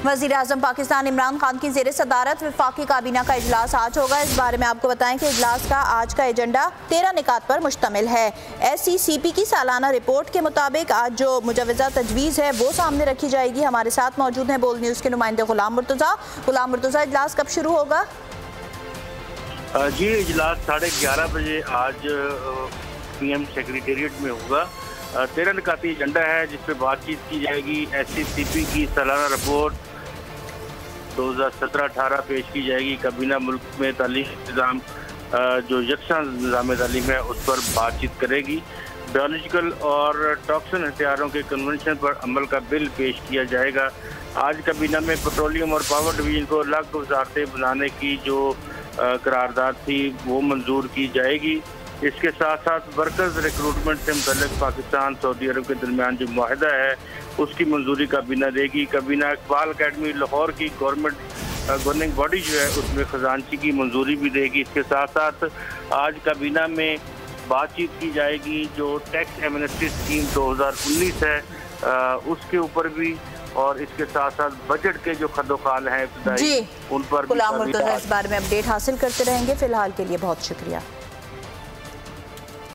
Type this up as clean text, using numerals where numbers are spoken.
वज़ीर-ए-आज़म पाकिस्तान इमरान खान की ज़ेर सदारत वफाकी काबीना का इजलास आज होगा। इस बारे में आपको बताएं कि इजलास का आज का एजेंडा 13 निकात पर मुश्तमिल है। SCCP की सालाना रिपोर्ट के मुताबिक आज जो मुजवज़ा तजवीज़ है वो सामने रखी जाएगी। हमारे साथ मौजूद हैं बोल न्यूज़ के नुमाइंदे गुलाम मुर्तज़ा। इजलास कब शुरू होगा? जी, इजलास 11:30 बजे आज PM सेक्रेटेरिएट में होगा। 13 निकाती एजेंडा है जिस पर बातचीत की जाएगी। SCCP की सालाना रिपोर्ट 2017-18 पेश की जाएगी। काबीना मुल्क में तालीम निज़ाम जो यकसा निज़ाम तालीम है उस पर बातचीत करेगी। बायोलॉजिकल और टॉक्सिन हथियारों के कन्वेंशन पर अमल का बिल पेश किया जाएगा। आज काबीना में पेट्रोलियम और पावर डिवीजन को अलग वजारतें बनाने की जो करारदाद थी वो मंजूर की जाएगी। इसके साथ साथ वर्कर्स रिक्रूटमेंट से मुतल्लिक पाकिस्तान सऊदी अरब के दरमियान जो मुआहदा है उसकी मंजूरी काबीना देगी। काबीना इकबाल अकेडमी लाहौर की गवर्निंग बॉडी जो है उसमें खजानची की मंजूरी भी देगी। इसके साथ साथ आज काबीना में बातचीत की जाएगी जो टैक्स एमनेस्टी स्कीम 2019 है उसके ऊपर भी, और इसके साथ साथ बजट के जो खदोखाल हैं उन पर भी। गुलाम मुर्तज़ा इस बारे में अपडेट हासिल करते रहेंगे। फिलहाल के लिए बहुत शुक्रिया।